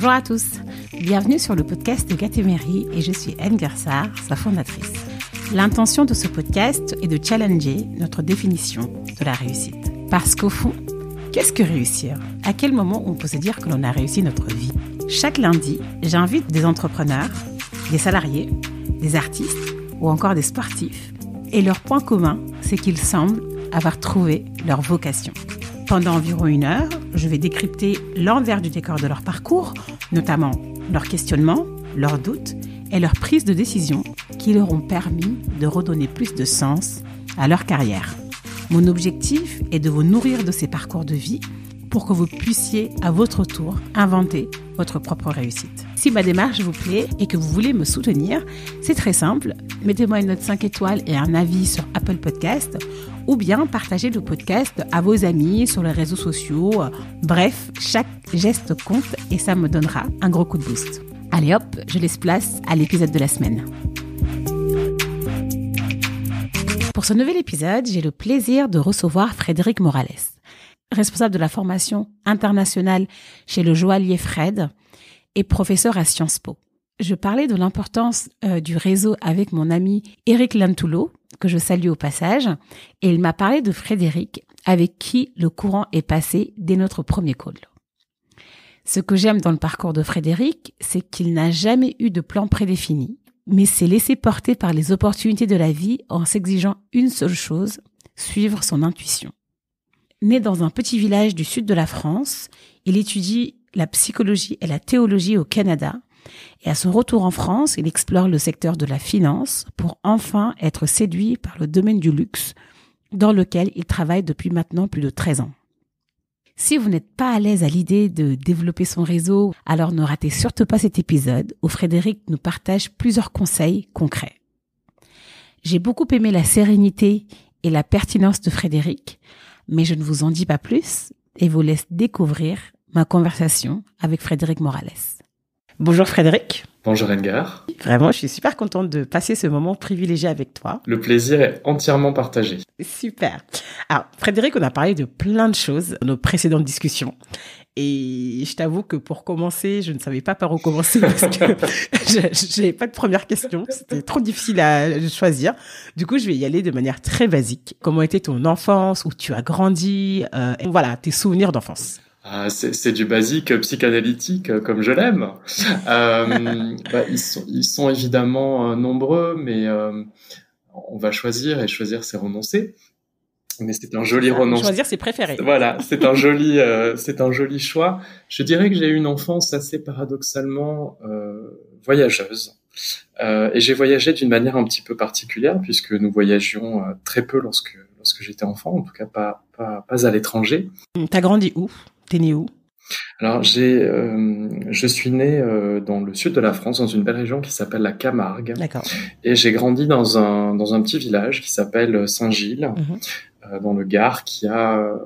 Bonjour à tous, bienvenue sur le podcast de Gatemery et je suis Anne Gersar, sa fondatrice. L'intention de ce podcast est de challenger notre définition de la réussite. Parce qu'au fond, qu'est-ce que réussir ? À quel moment on peut se dire que l'on a réussi notre vie ? Chaque lundi, j'invite des entrepreneurs, des salariés, des artistes ou encore des sportifs. Et leur point commun, c'est qu'ils semblent avoir trouvé leur vocation. Pendant environ 1 heure, je vais décrypter l'envers du décor de leur parcours, notamment leurs questionnements, leurs doutes et leurs prises de décision qui leur ont permis de redonner plus de sens à leur carrière. Mon objectif est de vous nourrir de ces parcours de vie pour que vous puissiez à votre tour inventer votre propre réussite. Si ma démarche vous plaît et que vous voulez me soutenir, c'est très simple. Mettez-moi une note 5 étoiles et un avis sur Apple Podcast ou bien partagez le podcast à vos amis sur les réseaux sociaux. Bref, chaque geste compte et ça me donnera un gros coup de boost. Allez hop, je laisse place à l'épisode de la semaine. Pour ce nouvel épisode, j'ai le plaisir de recevoir Frédéric Morales, responsable de la formation internationale chez le joaillier Fred et professeur à Sciences Po. Je parlais de l'importance du réseau avec mon ami Eric Lantoulot, que je salue au passage, et il m'a parlé de Frédéric, avec qui le courant est passé dès notre premier call. Ce que j'aime dans le parcours de Frédéric, c'est qu'il n'a jamais eu de plan prédéfini, mais s'est laissé porter par les opportunités de la vie en s'exigeant une seule chose, suivre son intuition. Né dans un petit village du sud de la France, il étudie la psychologie et la théologie au Canada. Et à son retour en France, il explore le secteur de la finance pour enfin être séduit par le domaine du luxe, dans lequel il travaille depuis maintenant plus de 13 ans. Si vous n'êtes pas à l'aise à l'idée de développer son réseau, alors ne ratez surtout pas cet épisode où Frédéric nous partage plusieurs conseils concrets. J'ai beaucoup aimé la sérénité et la pertinence de Frédéric, mais je ne vous en dis pas plus et vous laisse découvrir ma conversation avec Frédéric Morales. Bonjour Frédéric. Bonjour Edgar. Vraiment, je suis super contente de passer ce moment privilégié avec toi. Le plaisir est entièrement partagé. Super. Alors Frédéric, on a parlé de plein de choses dans nos précédentes discussions. Et je t'avoue que pour commencer, je ne savais pas par où commencer parce que je n'avais pas de première question. C'était trop difficile à choisir. Du coup, je vais y aller de manière très basique. Comment était ton enfance, où tu as grandi, et voilà, tes souvenirs d'enfance. C'est du basique psychanalytique comme je l'aime. Ils sont évidemment nombreux, mais on va choisir et choisir c'est renoncer. Mais c'est un joli renoncement. Choisir c'est préférer. Voilà, c'est un joli choix. Je dirais que j'ai eu une enfance assez paradoxalement voyageuse. Et j'ai voyagé d'une manière un petit peu particulière puisque nous voyagions très peu lorsque j'étais enfant, en tout cas pas à l'étranger. T'as grandi où ? T'es né où ? Alors je suis né dans le sud de la France, dans une belle région qui s'appelle la Camargue. D'accord. Et j'ai grandi dans un petit village qui s'appelle Saint-Gilles, dans le Gard, qui a un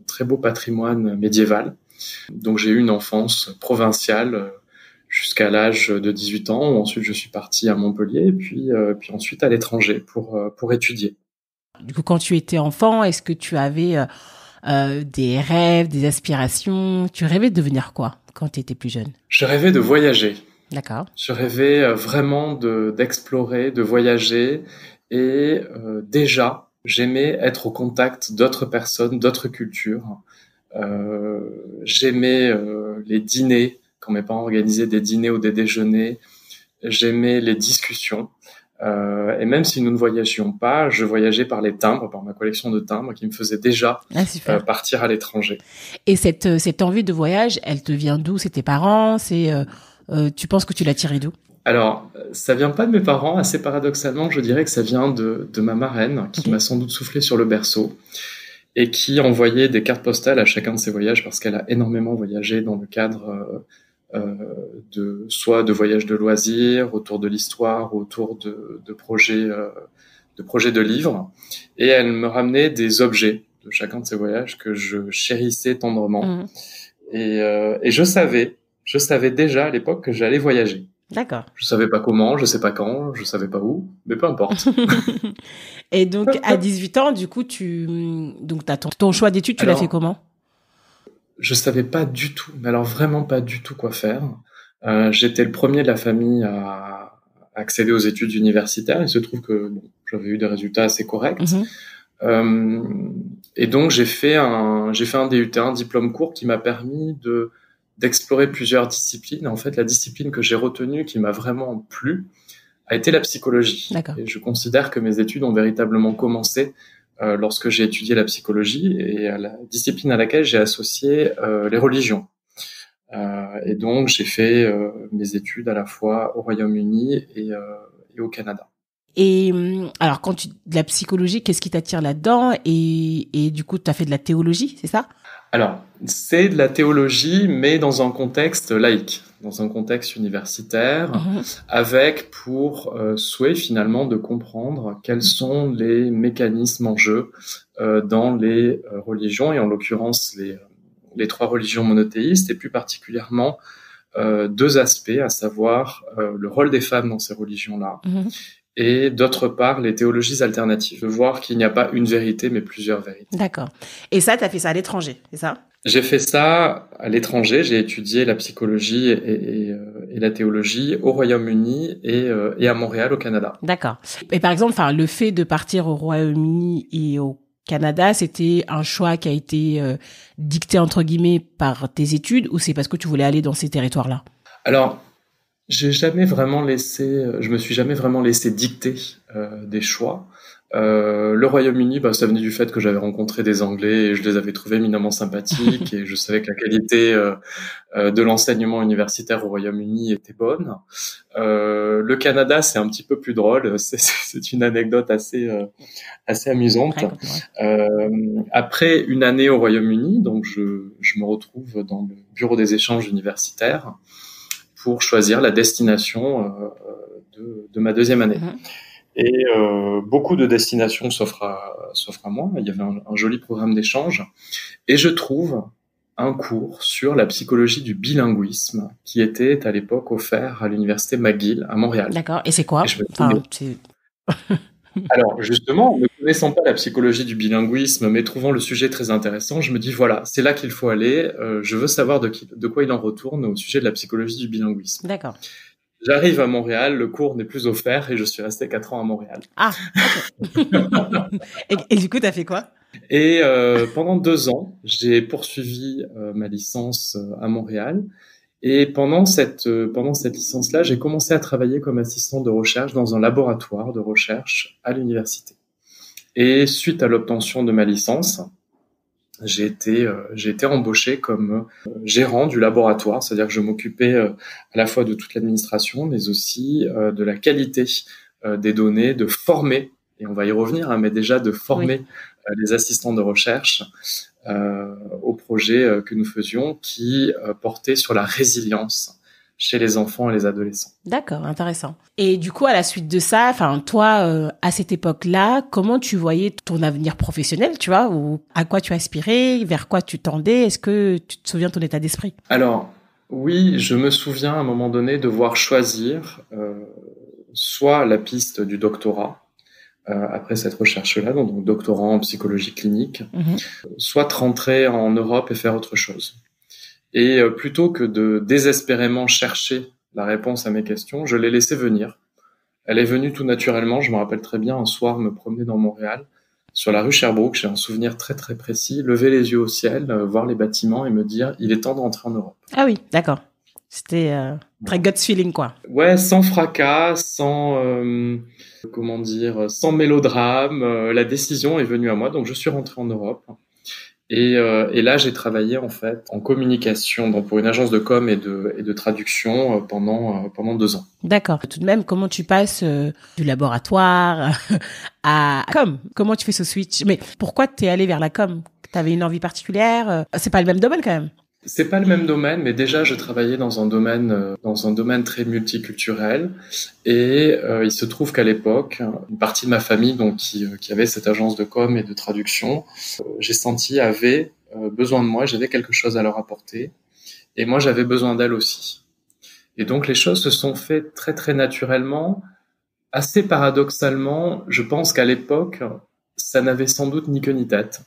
très beau patrimoine médiéval. Donc j'ai eu une enfance provinciale jusqu'à l'âge de 18 ans. Où ensuite je suis parti à Montpellier, puis ensuite à l'étranger pour étudier. Du coup, quand tu étais enfant, est-ce que tu avais des rêves, des aspirations? Tu rêvais de devenir quoi quand tu étais plus jeune? Je rêvais de voyager. D'accord. Je rêvais vraiment d'explorer, de voyager et déjà, j'aimais être au contact d'autres personnes, d'autres cultures. J'aimais les dîners, quand mes parents organisaient des dîners ou des déjeuners. J'aimais les discussions. Et même si nous ne voyagions pas, je voyageais par les timbres, par ma collection de timbres qui me faisait déjà partir à l'étranger. Et cette envie de voyage, elle te vient d'où? C'est tes parents? Tu penses que tu l'as tirée d'où? Alors, ça vient pas de mes parents, assez paradoxalement, je dirais que ça vient de ma marraine, qui m'a sans doute soufflé sur le berceau, et qui envoyait des cartes postales à chacun de ses voyages, parce qu'elle a énormément voyagé dans le cadre soit de voyages de loisirs, autour de l'histoire, autour de projets de livres, et elle me ramenait des objets de chacun de ces voyages que je chérissais tendrement. Et je savais déjà à l'époque que j'allais voyager. D'accord. Je savais pas comment, je sais pas quand, je savais pas où, mais peu importe. Et donc, à 18 ans, du coup, t'as ton choix d'études, tu l'as fait comment? je savais pas du tout, mais alors vraiment pas du tout quoi faire. J'étais le premier de la famille à accéder aux études universitaires. Il se trouve que bon, j'avais eu des résultats assez corrects. Euh, et donc j'ai fait un DUT, un diplôme court qui m'a permis d'explorer plusieurs disciplines. En fait, la discipline que j'ai retenue, qui m'a vraiment plu, a été la psychologie. D'accord. Et je considère que mes études ont véritablement commencé lorsque j'ai étudié la psychologie et à la discipline à laquelle j'ai associé les religions. Et donc j'ai fait mes études à la fois au Royaume-Uni et au Canada. Et alors, de la psychologie, qu'est-ce qui t'attire là-dedans? Et du coup, tu as fait de la théologie, c'est ça? Alors, c'est de la théologie, mais dans un contexte laïque, dans un contexte universitaire, avec pour souhait finalement de comprendre quels sont les mécanismes en jeu dans les religions, et en l'occurrence les trois religions monothéistes, et plus particulièrement deux aspects, à savoir le rôle des femmes dans ces religions-là, et d'autre part les théologies alternatives, de voir qu'il n'y a pas une vérité mais plusieurs vérités. D'accord. Et ça, tu as fait ça à l'étranger, c'est ça? J'ai fait ça à l'étranger, j'ai étudié la psychologie et la théologie au Royaume-Uni et à Montréal au Canada. D'accord. Et par exemple, le fait de partir au Royaume-Uni et au Canada, c'était un choix qui a été dicté entre guillemets par tes études, ou c'est parce que tu voulais aller dans ces territoires-là? Alors, je me suis jamais vraiment laissé dicter des choix. Le Royaume-Uni, ça venait du fait que j'avais rencontré des Anglais et je les avais trouvés éminemment sympathiques et je savais que la qualité de l'enseignement universitaire au Royaume-Uni était bonne. Le Canada, c'est un petit peu plus drôle. C'est une anecdote assez amusante. Après une année au Royaume-Uni, donc je me retrouve dans le bureau des échanges universitaires pour choisir la destination de ma deuxième année. Et beaucoup de destinations s'offrent à moi. Il y avait un joli programme d'échange. Et je trouve un cours sur la psychologie du bilinguisme qui était à l'époque offert à l'université McGill à Montréal. D'accord. Et c'est quoi? Alors, justement, ne connaissant pas la psychologie du bilinguisme, mais trouvant le sujet très intéressant, je me dis, voilà, c'est là qu'il faut aller. Je veux savoir de quoi il en retourne au sujet de la psychologie du bilinguisme. D'accord. J'arrive à Montréal, le cours n'est plus offert et je suis resté 4 ans à Montréal. Ah, ok. et du coup, t'as fait quoi? Et pendant 2 ans, j'ai poursuivi ma licence à Montréal. Et pendant cette licence-là, j'ai commencé à travailler comme assistant de recherche dans un laboratoire de recherche à l'université. Et suite à l'obtention de ma licence, j'ai été embauché comme gérant du laboratoire, c'est-à-dire que je m'occupais à la fois de toute l'administration, mais aussi de la qualité des données, de former, et on va y revenir, mais déjà de former les assistants de recherche au projet que nous faisions qui portait sur la résilience chez les enfants et les adolescents. D'accord, intéressant. Et du coup, à la suite de ça, toi, à cette époque-là, comment tu voyais ton avenir professionnel, tu vois, ou à quoi tu aspirais, vers quoi tu tendais? Est-ce que tu te souviens de ton état d'esprit? Alors, oui, je me souviens à un moment donné devoir choisir soit la piste du doctorat, après cette recherche-là, donc doctorant en psychologie clinique, soit rentrer en Europe et faire autre chose. Et plutôt que de désespérément chercher la réponse à mes questions, je l'ai laissée venir. Elle est venue tout naturellement. Je me rappelle très bien, un soir, me promener dans Montréal, sur la rue Sherbrooke, j'ai un souvenir très très précis, lever les yeux au ciel, voir les bâtiments et me dire, il est temps d'entrer en Europe. Ah oui, d'accord. C'était très gut feeling, quoi. Ouais, sans fracas, sans mélodrame. La décision est venue à moi, donc je suis rentré en Europe. Et là, j'ai travaillé en fait en communication, donc pour une agence de com et de traduction pendant 2 ans. D'accord. Tout de même, comment tu passes du laboratoire à com? Comment tu fais ce switch? Mais pourquoi t'es allé vers la com? T'avais une envie particulière? C'est pas le même domaine quand même. C'est pas le même domaine, mais déjà je travaillais dans un domaine très multiculturel, et il se trouve qu'à l'époque, une partie de ma famille donc qui avait cette agence de com et de traduction, j'ai senti avait besoin de moi, j'avais quelque chose à leur apporter, et moi j'avais besoin d'elle aussi. Et donc les choses se sont faites très très naturellement, assez paradoxalement. Je pense qu'à l'époque, ça n'avait sans doute ni queue ni tête.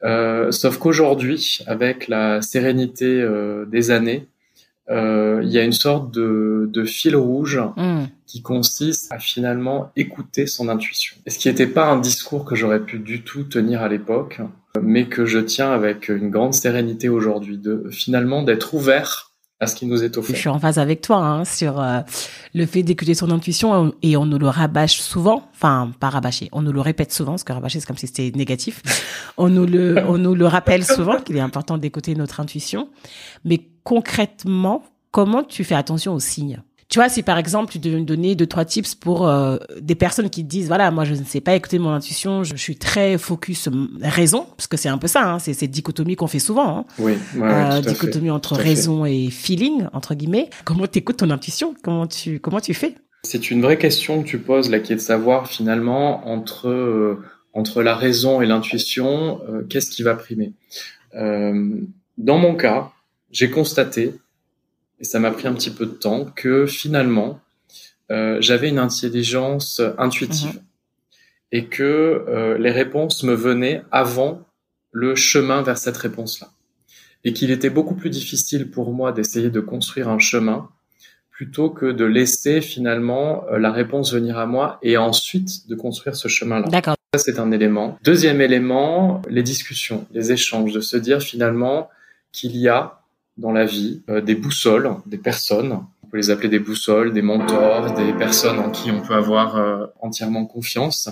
Sauf qu'aujourd'hui, avec la sérénité des années, il y a une sorte de fil rouge qui consiste à finalement écouter son intuition. Et ce qui n'était pas un discours que j'aurais pu du tout tenir à l'époque, mais que je tiens avec une grande sérénité aujourd'hui, finalement d'être ouvert à ce qui nous est offert. Je suis en phase avec toi sur le fait d'écouter son intuition et on nous le rabâche souvent, enfin pas rabâcher, on nous le répète souvent, parce que rabâcher c'est comme si c'était négatif. On nous le rappelle souvent qu'il est important d'écouter notre intuition, mais concrètement, comment tu fais attention aux signes? Tu vois, si par exemple tu devais me donner 2-3 tips pour des personnes qui te disent voilà, moi je ne sais pas écouter mon intuition, je suis très focus raison, parce que c'est un peu ça, c'est cette dichotomie qu'on fait souvent. Oui, ouais, dichotomie entre raison et feeling entre guillemets. Comment t'écoutes ton intuition? Comment tu fais? C'est une vraie question que tu poses là, qui est de savoir finalement entre la raison et l'intuition, qu'est-ce qui va primer. Dans mon cas, j'ai constaté, et ça m'a pris un petit peu de temps, que finalement, j'avais une intelligence intuitive et que les réponses me venaient avant le chemin vers cette réponse-là. Et qu'il était beaucoup plus difficile pour moi d'essayer de construire un chemin plutôt que de laisser finalement la réponse venir à moi et ensuite de construire ce chemin-là. D'accord. Ça, c'est un élément. Deuxième élément, les discussions, les échanges, de se dire finalement qu'il y a dans la vie des boussoles, des personnes, on peut les appeler des boussoles, des mentors, des personnes en qui on peut avoir entièrement confiance,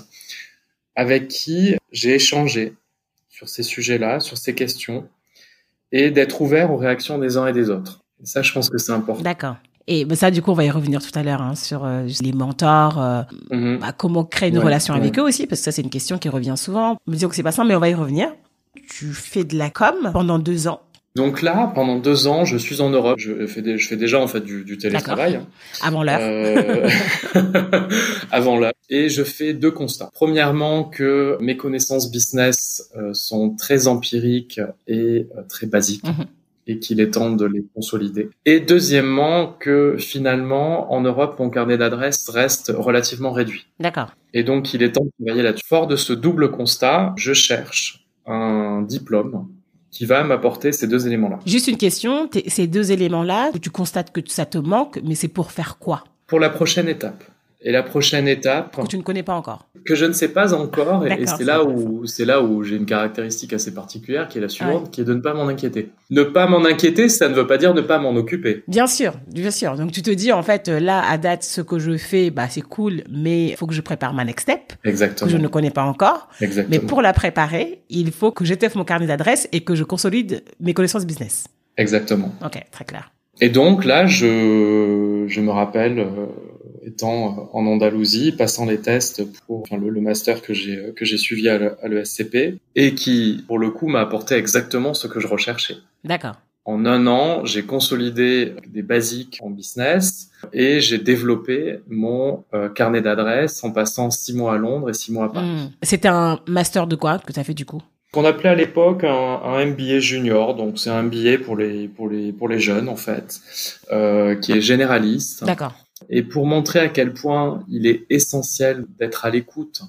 avec qui j'ai échangé sur ces sujets-là, sur ces questions, et d'être ouvert aux réactions des uns et des autres. Et ça, je pense que c'est important. D'accord. Et ça, du coup, on va y revenir tout à l'heure sur les mentors, comment créer une relation avec eux aussi, parce que ça, c'est une question qui revient souvent. Me dire que c'est pas ça, mais on va y revenir. Tu fais de la com pendant 2 ans. Donc là, pendant 2 ans, je suis en Europe. Je fais déjà en fait du télétravail. Avant l'heure. Avant l'heure. Et je fais 2 constats. Premièrement, que mes connaissances business sont très empiriques et très basiques. Et qu'il est temps de les consolider. Et deuxièmement, que finalement, en Europe, mon carnet d'adresses reste relativement réduit. D'accord. Et donc, il est temps de travailler là-dessus. Fort de ce double constat, je cherche un diplôme qui va m'apporter ces 2 éléments-là. Juste une question, ces 2 éléments-là, tu constates que ça te manque, mais c'est pour faire quoi? Pour la prochaine étape. Et la prochaine étape... Que tu ne connais pas encore. Que je ne sais pas encore. Et c'est là où j'ai une caractéristique assez particulière qui est la suivante, qui est de ne pas m'en inquiéter. Ne pas m'en inquiéter, ça ne veut pas dire ne pas m'en occuper. Bien sûr, bien sûr. Donc tu te dis, en fait, là, à date, ce que je fais, c'est cool, mais il faut que je prépare ma next step. Exactement. Que je ne connais pas encore. Exactement. Mais pour la préparer, il faut que j'étoffe mon carnet d'adresses et que je consolide mes connaissances business. Exactement. Ok, très clair. Et donc là, je me rappelle, étant en Andalousie, passant les tests pour le master que j'ai suivi à l'ESCP et qui, pour le coup, m'a apporté exactement ce que je recherchais. D'accord. En 1 an, j'ai consolidé des basiques en business et j'ai développé mon carnet d'adresses en passant 6 mois à Londres et 6 mois à Paris. C'était un master de quoi que tu as fait du coup? Qu'on appelait à l'époque un MBA junior, donc c'est un MBA pour les jeunes en fait, qui est généraliste. D'accord. Et pour montrer à quel point il est essentiel d'être à l'écoute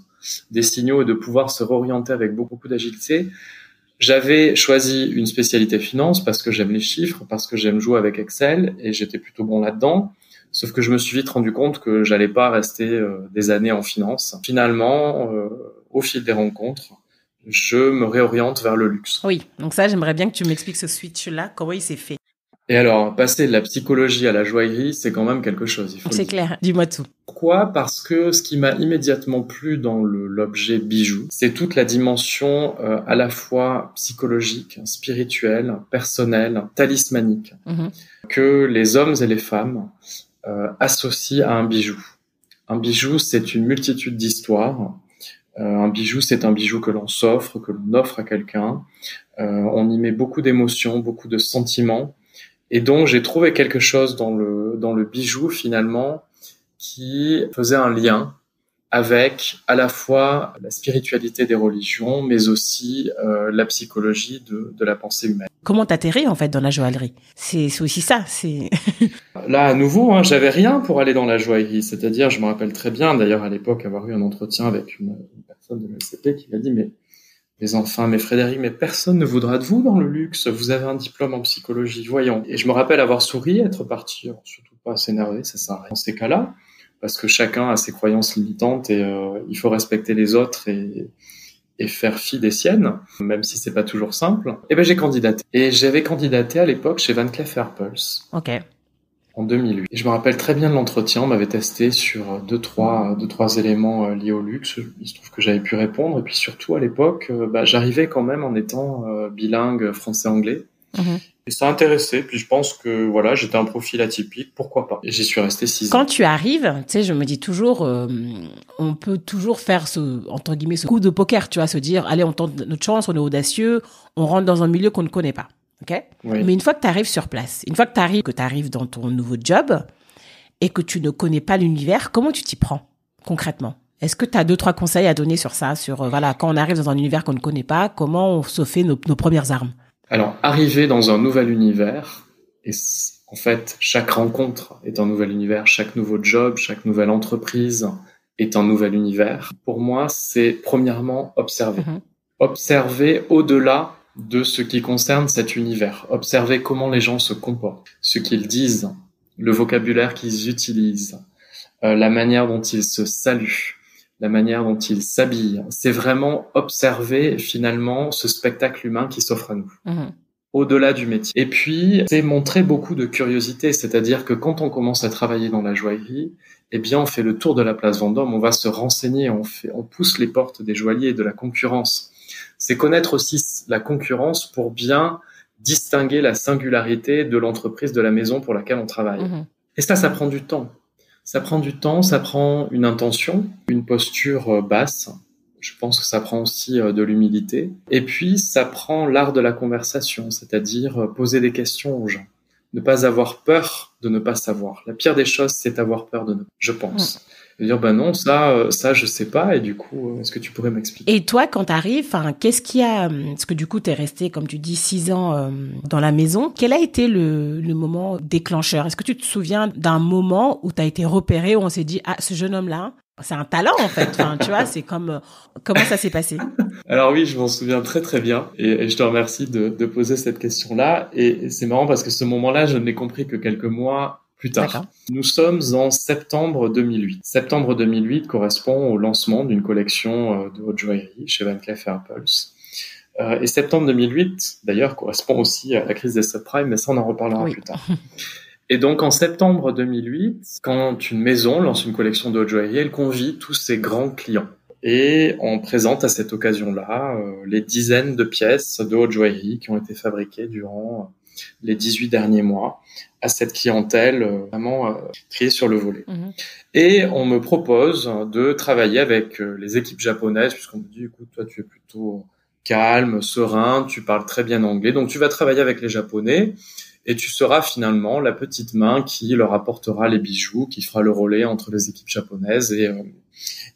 des signaux et de pouvoir se réorienter avec beaucoup d'agilité, j'avais choisi une spécialité finance parce que j'aime les chiffres, parce que j'aime jouer avec Excel et j'étais plutôt bon là-dedans. Sauf que je me suis vite rendu compte que j'allais pas rester des années en finance. Finalement, au fil des rencontres, je me réoriente vers le luxe. Oui, donc ça, j'aimerais bien que tu m'expliques ce switch-là, comment il s'est fait. Et alors, passer de la psychologie à la joaillerie, c'est quand même quelque chose. C'est clair, dis-moi tout. Pourquoi ? Parce que ce qui m'a immédiatement plu dans l'objet bijou, c'est toute la dimension à la fois psychologique, spirituelle, personnelle, talismanique, que les hommes et les femmes associent à un bijou. Un bijou, c'est une multitude d'histoires. Un bijou, c'est un bijou que l'on s'offre, que l'on offre à quelqu'un. On y met beaucoup d'émotions, beaucoup de sentiments. Et donc, j'ai trouvé quelque chose dans le bijou, finalement, qui faisait un lien avec à la fois la spiritualité des religions, mais aussi la psychologie de la pensée humaine. Comment t'atterris, en fait, dans la joaillerie ? C'est aussi ça, c'est... Là, à nouveau, j'avais rien pour aller dans la joaillerie. C'est-à-dire, je me rappelle très bien, d'ailleurs, à l'époque, avoir eu un entretien avec une personne de l'ESCP qui m'a dit « Mais Les enfants, mais Frédéric, mais personne ne voudra de vous dans le luxe. Vous avez un diplôme en psychologie, voyons. Et je me rappelle avoir souri, être parti, surtout pas s'énerver, ça sert à rien dans ces cas-là, parce que chacun a ses croyances limitantes et il faut respecter les autres et faire fi des siennes, même si c'est pas toujours simple. Et ben j'ai candidaté. Et j'avais candidaté à l'époque chez Van Cleef & Arpels. Ok. En 2008. Et je me rappelle très bien de l'entretien. On m'avait testé sur deux, trois éléments liés au luxe. Il se trouve que j'avais pu répondre. Et puis surtout, à l'époque, j'arrivais quand même en étant bilingue français-anglais. Et ça intéressait. Puis je pense que voilà, j'étais un profil atypique. Pourquoi pas? Et j'y suis resté 6 ans. Quand tu arrives, tu sais, je me dis toujours, on peut toujours faire entre guillemets, ce coup de poker, tu vois, se dire, allez, on tente notre chance, on est audacieux, on rentre dans un milieu qu'on ne connaît pas. Ok? Oui. Mais une fois que tu arrives sur place, une fois que tu arrives dans ton nouveau job et que tu ne connais pas l'univers, comment tu t'y prends concrètement? Est-ce que tu as 2-3 conseils à donner sur ça, sur voilà, quand on arrive dans un univers qu'on ne connaît pas, comment on se fait nos premières armes? Alors, arriver dans un nouvel univers, et en fait, chaque rencontre est un nouvel univers, chaque nouveau job, chaque nouvelle entreprise est un nouvel univers. Pour moi, c'est premièrement observer. Observer au-delà de ce qui concerne cet univers. Observer comment les gens se comportent, ce qu'ils disent, le vocabulaire qu'ils utilisent, la manière dont ils se saluent, la manière dont ils s'habillent. C'est vraiment observer finalement ce spectacle humain qui s'offre à nous. Au-delà du métier. Et puis, c'est montrer beaucoup de curiosité, c'est-à-dire que quand on commence à travailler dans la joaillerie, eh bien, on fait le tour de la place Vendôme, on va se renseigner, on pousse les portes des joailliers, de la concurrence. C'est connaître aussi la concurrence pour bien distinguer la singularité de l'entreprise, de la maison pour laquelle on travaille. Et ça prend du temps. Ça prend du temps, ça prend une intention, une posture basse. Je pense que ça prend aussi de l'humilité. Et puis, ça prend l'art de la conversation, c'est-à-dire poser des questions aux gens. Ne pas avoir peur de ne pas savoir. La pire des choses, c'est avoir peur de ne pas, je pense. Et dire, non, ça, je sais pas, et du coup, est-ce que tu pourrais m'expliquer? Et toi, quand t'arrives, qu'est-ce qu'il y a, parce que du coup, t'es resté, comme tu dis, 6 ans dans la maison. Quel a été le moment déclencheur? Est-ce que tu te souviens d'un moment où t'as été repéré, où on s'est dit, ah, ce jeune homme-là, c'est un talent, en fait. Tu vois, c'est comme, comment ça s'est passé? Alors oui, je m'en souviens très très bien, et je te remercie de poser cette question-là. Et c'est marrant parce que ce moment-là, je ne l'ai compris que quelques mois plus tard. D'accord. Nous sommes en septembre 2008. Septembre 2008 correspond au lancement d'une collection de haute joaillerie chez Van Cleef & Arpels. Et septembre 2008, d'ailleurs, correspond aussi à la crise des subprimes, mais ça, on en reparlera plus tard. Et donc, en septembre 2008, quand une maison lance une collection de haute joaillerie, elle convie tous ses grands clients. Et on présente à cette occasion-là les dizaines de pièces de haute joaillerie qui ont été fabriquées durant les 18 derniers mois à cette clientèle vraiment triée sur le volet. Et on me propose de travailler avec les équipes japonaises, puisqu'on me dit, écoute, toi, tu es plutôt calme, serein, tu parles très bien anglais, donc tu vas travailler avec les Japonais et tu seras finalement la petite main qui leur apportera les bijoux, qui fera le relais entre les équipes japonaises et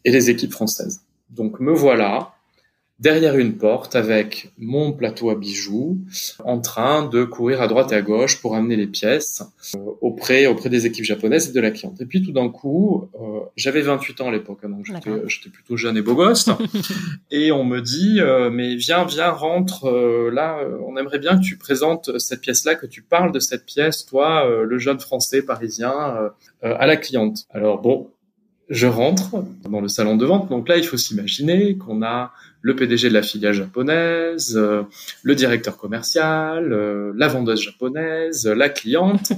les équipes françaises. Donc me voilà derrière une porte avec mon plateau à bijoux, en train de courir à droite et à gauche pour amener les pièces auprès des équipes japonaises et de la cliente. Et puis tout d'un coup, j'avais 28 ans à l'époque, donc j'étais plutôt jeune et beau gosse, et on me dit mais viens, rentre, là, on aimerait bien que tu présentes cette pièce-là, que tu parles de cette pièce, toi, le jeune français parisien, à la cliente. Alors bon, je rentre dans le salon de vente, donc là, il faut s'imaginer qu'on a le PDG de la filiale japonaise, le directeur commercial, la vendeuse japonaise, la cliente,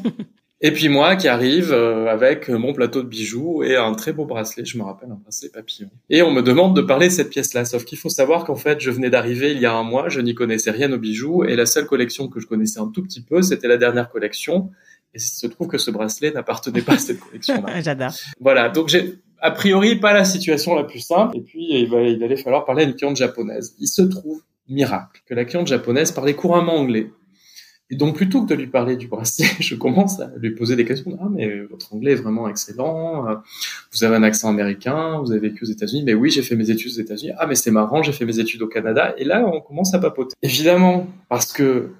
et puis moi qui arrive avec mon plateau de bijoux et un très beau bracelet, je me rappelle, un bracelet papillon. Et on me demande de parler de cette pièce-là, sauf qu'il faut savoir qu'en fait, je venais d'arriver il y a un mois, je n'y connaissais rien aux bijoux, et la seule collection que je connaissais un tout petit peu, c'était la dernière collection, et il se trouve que ce bracelet n'appartenait pas à cette collection-là. J'adore. Voilà, donc j'ai a priori pas la situation la plus simple, et puis il allait falloir parler à une cliente japonaise. Il se trouve, miracle, que la cliente japonaise parlait couramment anglais. Et donc plutôt que de lui parler du bracelet, je commence à lui poser des questions. Ah, mais votre anglais est vraiment excellent, vous avez un accent américain, vous avez vécu aux États-Unis. Mais oui, j'ai fait mes études aux États-Unis. Ah, mais c'est marrant, j'ai fait mes études au Canada. Et là, on commence à papoter. Évidemment, parce que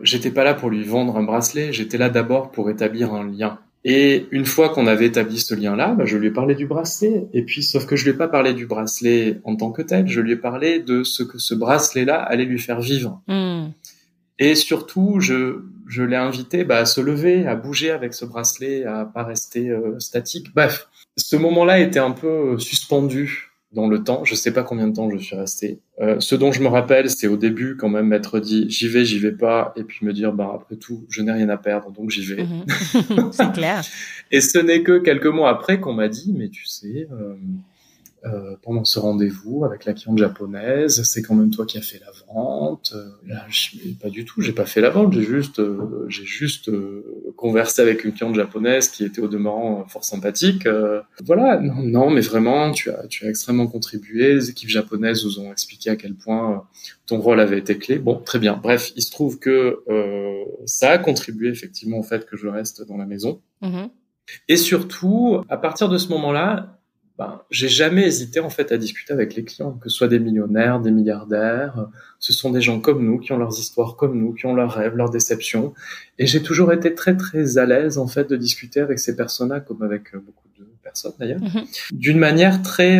j'étais pas là pour lui vendre un bracelet, j'étais là d'abord pour établir un lien. Et une fois qu'on avait établi ce lien-là, je lui ai parlé du bracelet. Et puis, sauf que je lui ai pas parlé du bracelet en tant que tel, je lui ai parlé de ce que ce bracelet-là allait lui faire vivre. Et surtout, je l'ai invité à se lever, à bouger avec ce bracelet, à pas rester statique. Bref, ce moment-là était un peu suspendu dans le temps. Je sais pas combien de temps je suis resté. Ce dont je me rappelle, c'est au début quand même m'être dit j'y vais pas, et puis me dire après tout, je n'ai rien à perdre, donc j'y vais. C'est clair. Et ce n'est que quelques mois après qu'on m'a dit mais tu sais, pendant ce rendez-vous avec la cliente japonaise, c'est quand même toi qui as fait la vente. Là, pas du tout, j'ai pas fait la vente, j'ai juste conversé avec une cliente japonaise qui était au demeurant fort sympathique. Voilà, non, mais vraiment, tu as extrêmement contribué. Les équipes japonaises nous ont expliqué à quel point ton rôle avait été clé. Bon, très bien. Bref, il se trouve que ça a contribué effectivement au fait que je reste dans la maison. Et surtout, à partir de ce moment-là, j'ai jamais hésité en fait à discuter avec les clients, que ce soit des millionnaires, des milliardaires. Ce sont des gens comme nous qui ont leurs histoires comme nous, qui ont leurs rêves, leurs déceptions. Et j'ai toujours été très très à l'aise en fait de discuter avec ces personnes-là, comme avec beaucoup de personnes d'ailleurs, d'une manière très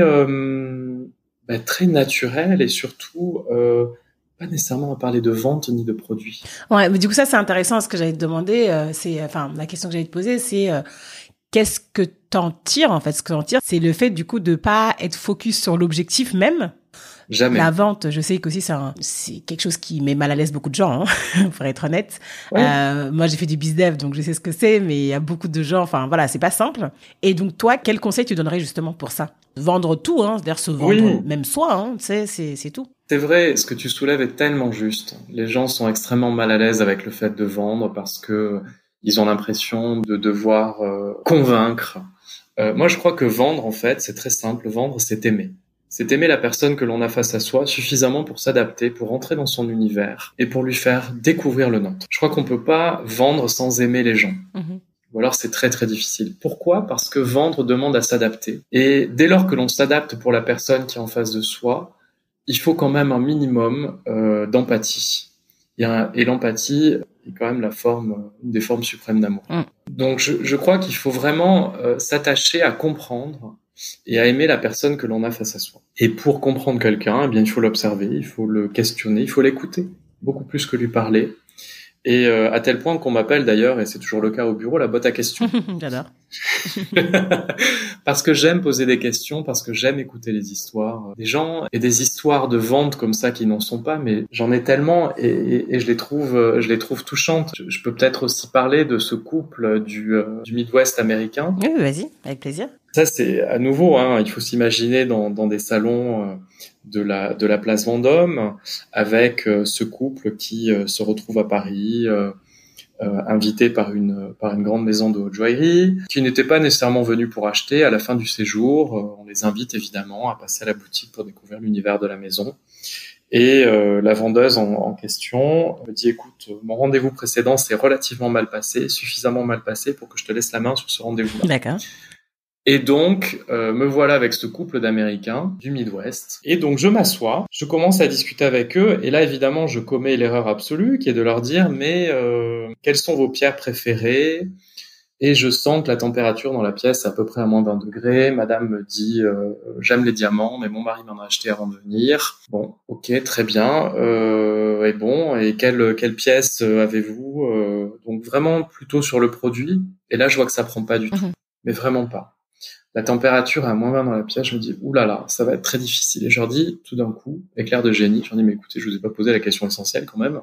très naturelle et surtout pas nécessairement à parler de vente ni de produits. Ouais, mais du coup ça c'est intéressant. Ce que j'allais te demander, la question que j'allais te poser, c'est qu'est-ce que t'en tires, en fait? Ce que t'en tires, c'est le fait, du coup, de pas être focus sur l'objectif même. Jamais. La vente, je sais qu'aussi, c'est quelque chose qui met mal à l'aise beaucoup de gens, pour être honnête. Ouais. Moi, j'ai fait du bizdev, donc je sais ce que c'est, mais il y a beaucoup de gens, c'est pas simple. Et donc, toi, quel conseil tu donnerais justement pour ça? Vendre tout, c'est-à-dire se vendre même soi, c'est tout. C'est vrai, ce que tu soulèves est tellement juste. Les gens sont extrêmement mal à l'aise avec le fait de vendre parce que ils ont l'impression de devoir convaincre. Moi, je crois que vendre, en fait, c'est très simple. Vendre, c'est aimer. C'est aimer la personne que l'on a face à soi suffisamment pour s'adapter, pour rentrer dans son univers et pour lui faire découvrir le nôtre. Je crois qu'on peut pas vendre sans aimer les gens. Ou alors c'est très très difficile. Pourquoi ? Parce que vendre demande à s'adapter. Et dès lors que l'on s'adapte pour la personne qui est en face de soi, il faut quand même un minimum d'empathie. Et l'empathie est quand même une des formes suprêmes d'amour. Donc je crois qu'il faut vraiment s'attacher à comprendre et à aimer la personne que l'on a face à soi. Et pour comprendre quelqu'un, il faut l'observer, il faut le questionner, il faut l'écouter, beaucoup plus que lui parler. Et à tel point qu'on m'appelle d'ailleurs, et c'est toujours le cas au bureau, la botte à questions. J'adore. Parce que j'aime poser des questions, parce que j'aime écouter les histoires des gens, et des histoires de vente comme ça qui n'en sont pas, mais j'en ai tellement, et je les trouve touchantes. Je peux peut-être aussi parler de ce couple du Midwest américain. Oui, vas-y, avec plaisir. Ça, c'est à nouveau, il faut s'imaginer dans des salons de la place Vendôme, avec ce couple qui se retrouve à Paris, invité par une grande maison de haute joaillerie, qui n'était pas nécessairement venu pour acheter. À la fin du séjour, on les invite évidemment à passer à la boutique pour découvrir l'univers de la maison. Et la vendeuse en question me dit « Écoute, mon rendez-vous précédent s'est relativement mal passé, suffisamment mal passé pour que je te laisse la main sur ce rendez-vous-là. » D'accord. Et donc, me voilà avec ce couple d'Américains du Midwest. Et donc, je m'assois, je commence à discuter avec eux. Et là, évidemment, je commets l'erreur absolue qui est de leur dire « Mais quelles sont vos pierres préférées ?» Et je sens que la température dans la pièce est à peu près à moins 20 degrés. Madame me dit « J'aime les diamants, mais mon mari m'en a acheté avant de venir. » Bon, ok, très bien. Et quelle pièce avez-vous Donc, vraiment plutôt sur le produit. Et là, je vois que ça prend pas du tout. Mais vraiment pas. La température est à moins 20 dans la pièce, je me dis, oulala, ça va être très difficile. Et je leur dis, tout d'un coup, éclair de génie, je leur dis, mais écoutez, je vous ai pas posé la question essentielle quand même.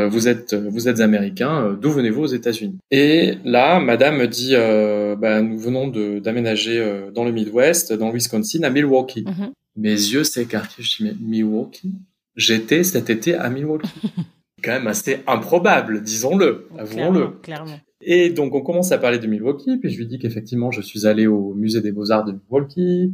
Vous êtes américain, d'où venez-vous aux États-Unis? Et là, madame me dit, nous venons d'aménager dans le Midwest, dans le Wisconsin, à Milwaukee. Mes yeux s'écarquillent, je dis, mais Milwaukee? J'étais cet été à Milwaukee. Quand même assez improbable, disons-le, avouons-le. Clairement. Et donc, on commence à parler de Milwaukee, puis je lui dis qu'effectivement, je suis allé au musée des Beaux-Arts de Milwaukee,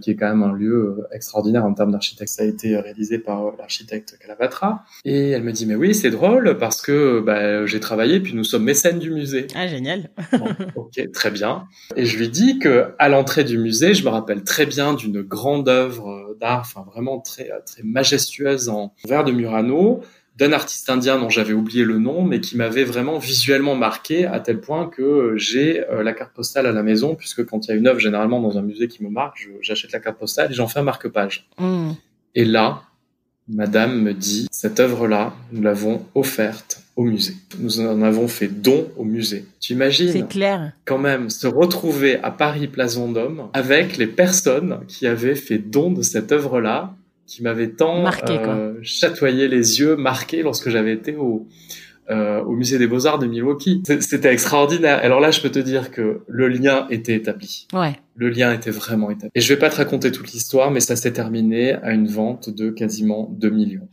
qui est quand même un lieu extraordinaire en termes d'architecte. Ça a été réalisé par l'architecte Calavatra. Et elle me dit, mais oui, c'est drôle, parce que j'ai travaillé, puis nous sommes mécènes du musée. Ah, génial. Bon, ok, très bien. Et je lui dis que à l'entrée du musée, je me rappelle très bien d'une grande œuvre d'art, vraiment très, très majestueuse en verre de Murano, d'un artiste indien dont j'avais oublié le nom, mais qui m'avait vraiment visuellement marqué à tel point que j'ai la carte postale à la maison, puisque quand il y a une œuvre généralement dans un musée qui me marque, j'achète la carte postale et j'en fais un marque-page. Et là, Madame me dit, cette œuvre-là, nous l'avons offerte au musée. Nous en avons fait don au musée. Tu imagines? C'est clair. Quand même, se retrouver à Paris, place Vendôme, avec les personnes qui avaient fait don de cette œuvre-là, qui m'avait tant chatoyé les yeux, marqué lorsque j'avais été au musée des Beaux-Arts de Milwaukee. C'était extraordinaire. Alors là, je peux te dire que le lien était établi. Ouais. Le lien était vraiment établi. Et je vais pas te raconter toute l'histoire, mais ça s'est terminé à une vente de quasiment 2 millions.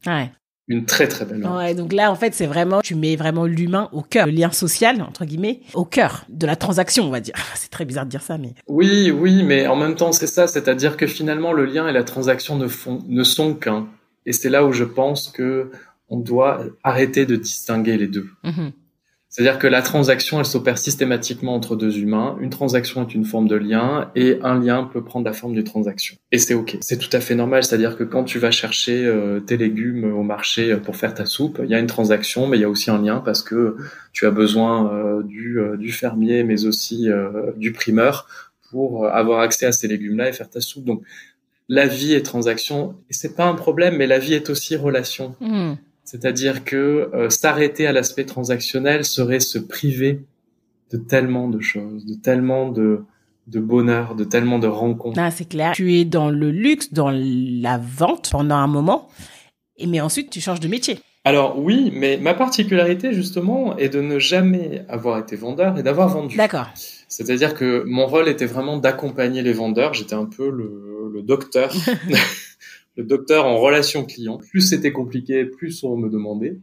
Ouais. Une très très belle vente. Ouais, donc là, en fait, c'est vraiment, tu mets vraiment l'humain au cœur, le lien social, entre guillemets, au cœur de la transaction, on va dire. C'est très bizarre de dire ça, mais... Oui, mais en même temps, c'est ça. C'est-à-dire que finalement, le lien et la transaction ne sont qu'un. Et c'est là où je pense que on doit arrêter de distinguer les deux. C'est-à-dire que la transaction, elle s'opère systématiquement entre deux humains. Une transaction est une forme de lien et un lien peut prendre la forme d'une transaction. Et c'est OK. C'est tout à fait normal. C'est-à-dire que quand tu vas chercher tes légumes au marché pour faire ta soupe, il y a une transaction, mais il y a aussi un lien parce que tu as besoin du fermier, mais aussi du primeur pour avoir accès à ces légumes-là et faire ta soupe. Donc, la vie est transaction. Et c'est pas un problème, mais la vie est aussi relation. C'est-à-dire que s'arrêter à l'aspect transactionnel serait se priver de tellement de choses, de tellement de bonheur, de tellement de rencontres. Ah, c'est clair. Tu es dans le luxe, dans la vente pendant un moment, mais ensuite tu changes de métier. Alors oui, mais ma particularité justement est de ne jamais avoir été vendeur et d'avoir vendu. D'accord. C'est-à-dire que mon rôle était vraiment d'accompagner les vendeurs. J'étais un peu le docteur. Le docteur en relation client. Plus c'était compliqué, plus on me demandait.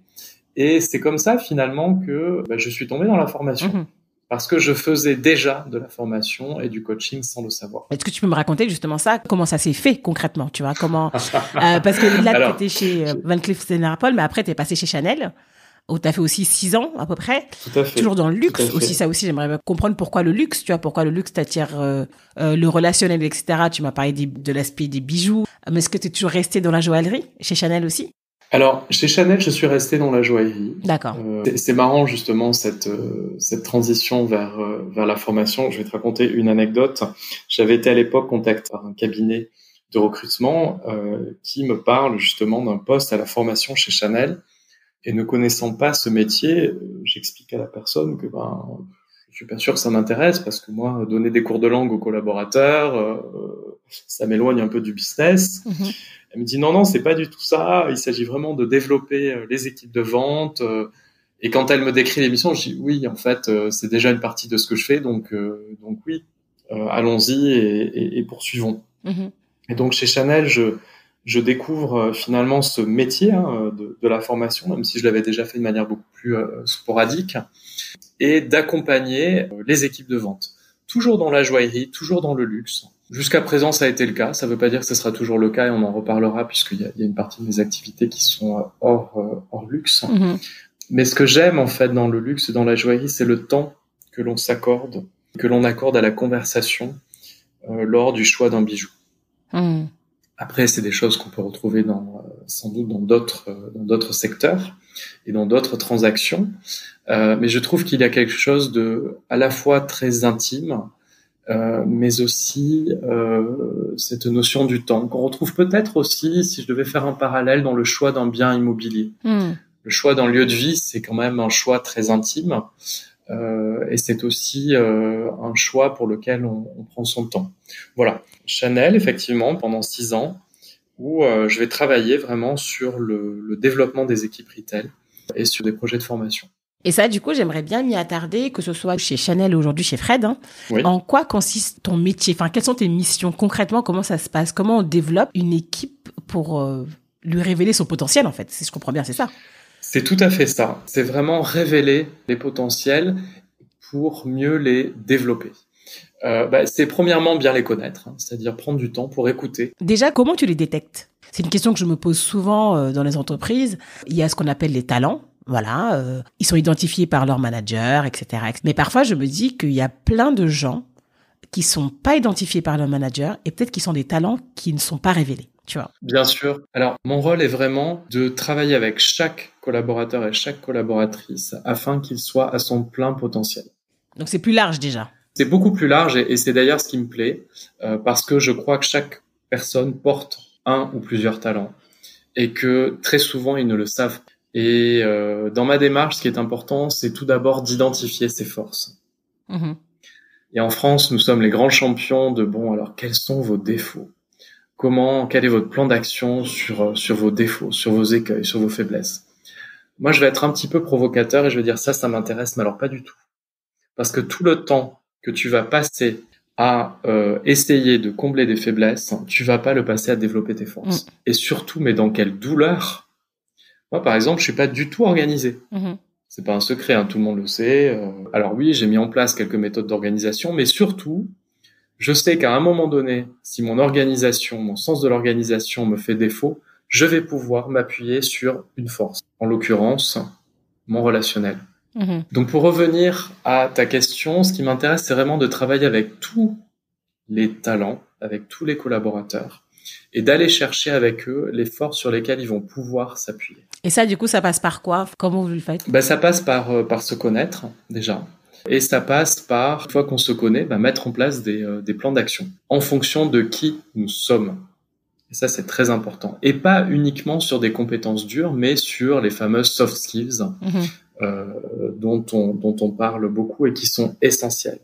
Et c'est comme ça, finalement, que je suis tombé dans la formation. Parce que je faisais déjà de la formation et du coaching sans le savoir. Est-ce que tu peux me raconter justement ça? Comment ça s'est fait concrètement? Tu vois, comment... parce que là, tu étais chez Van Cleef & Arpels, mais après, tu es passé chez Chanel, où tu as fait aussi 6 ans à peu près. Tout à fait. Toujours dans le luxe aussi. Ça aussi, j'aimerais comprendre pourquoi le luxe. Tu vois, pourquoi le luxe t'attire le relationnel, etc. Tu m'as parlé de l'aspect des bijoux. Mais est-ce que tu es toujours resté dans la joaillerie chez Chanel aussi? Alors, chez Chanel, je suis resté dans la joaillerie. D'accord. C'est marrant, justement, cette transition vers la formation. Je vais te raconter une anecdote. J'avais été à l'époque contacté par un cabinet de recrutement qui me parle justement d'un poste à la formation chez Chanel. Et ne connaissant pas ce métier, j'explique à la personne que je suis pas sûr que ça m'intéresse parce que moi, donner des cours de langue aux collaborateurs, ça m'éloigne un peu du business. Elle me dit non, c'est pas du tout ça. Il s'agit vraiment de développer les équipes de vente. Et quand elle me décrit l'émission, je dis oui, en fait, c'est déjà une partie de ce que je fais, donc oui, allons-y et poursuivons. Et donc chez Chanel, je découvre finalement ce métier de la formation, même si je l'avais déjà fait de manière beaucoup plus sporadique, et d'accompagner les équipes de vente. Toujours dans la joaillerie, toujours dans le luxe. Jusqu'à présent, ça a été le cas. Ça ne veut pas dire que ce sera toujours le cas et on en reparlera puisqu'il y a une partie de mes activités qui sont hors luxe. Mais ce que j'aime en fait dans le luxe et dans la joaillerie, c'est le temps que l'on s'accorde, que l'on accorde à la conversation lors du choix d'un bijou. Après, c'est des choses qu'on peut retrouver sans doute dans d'autres secteurs et dans d'autres transactions. Mais je trouve qu'il y a quelque chose de à la fois très intime, mais aussi cette notion du temps qu'on retrouve peut-être aussi, si je devais faire un parallèle, dans le choix d'un bien immobilier. Le choix d'un lieu de vie, c'est quand même un choix très intime. Et c'est aussi un choix pour lequel on prend son temps. Voilà. Chanel, effectivement, pendant 6 ans, où je vais travailler vraiment sur le développement des équipes retail et sur des projets de formation. Et ça, du coup, j'aimerais bien m'y attarder, que ce soit chez Chanel ou aujourd'hui chez Fred. Oui. En quoi consiste ton métier? Enfin, quelles sont tes missions concrètement? Comment ça se passe? Comment on développe une équipe pour lui révéler son potentiel, en fait? Si je comprends bien, c'est ça. C'est tout à fait ça. C'est vraiment révéler les potentiels pour mieux les développer. C'est premièrement bien les connaître, c'est-à-dire prendre du temps pour écouter. Déjà, comment tu les détectes? C'est une question que je me pose souvent dans les entreprises. Il y a ce qu'on appelle les talents. Voilà, ils sont identifiés par leur manager, etc. Mais parfois, je me dis qu'il y a plein de gens qui sont pas identifiés par leur manager et peut-être qu'ils sont des talents qui ne sont pas révélés. tu vois. Bien sûr. Alors, mon rôle est vraiment de travailler avec chaque collaborateur et chaque collaboratrice afin qu'il soit à son plein potentiel. Donc, c'est plus large déjà. C'est beaucoup plus large et c'est d'ailleurs ce qui me plaît parce que je crois que chaque personne porte un ou plusieurs talents et que très souvent, ils ne le savent pas. Et dans ma démarche, ce qui est important, c'est tout d'abord d'identifier ses forces. Mmh. Et en France, nous sommes les grands champions de alors, quels sont vos défauts? Quel est votre plan d'action sur vos défauts, sur vos écueils, sur vos faiblesses? Moi, je vais être un petit peu provocateur et je vais dire ça m'intéresse, mais alors pas du tout. Parce que tout le temps que tu vas passer à essayer de combler des faiblesses, tu vas pas le passer à développer tes forces. Et surtout, mais dans quelle douleur! Moi, par exemple, je suis pas du tout organisé. C'est pas un secret, hein, tout le monde le sait. Alors oui, j'ai mis en place quelques méthodes d'organisation, mais surtout, je sais qu'à un moment donné, si mon sens de l'organisation me fait défaut, je vais pouvoir m'appuyer sur une force, en l'occurrence, mon relationnel. Donc pour revenir à ta question, ce qui m'intéresse, c'est vraiment de travailler avec tous les talents, avec tous les collaborateurs, et d'aller chercher avec eux les forces sur lesquelles ils vont pouvoir s'appuyer. Et ça, du coup, ça passe par quoi? Comment vous le faites? Ça passe par se connaître, déjà. Et ça passe par, une fois qu'on se connaît, mettre en place des plans d'action en fonction de qui nous sommes. Et ça, c'est très important. Et pas uniquement sur des compétences dures, mais sur les fameuses soft skills dont on parle beaucoup et qui sont essentielles.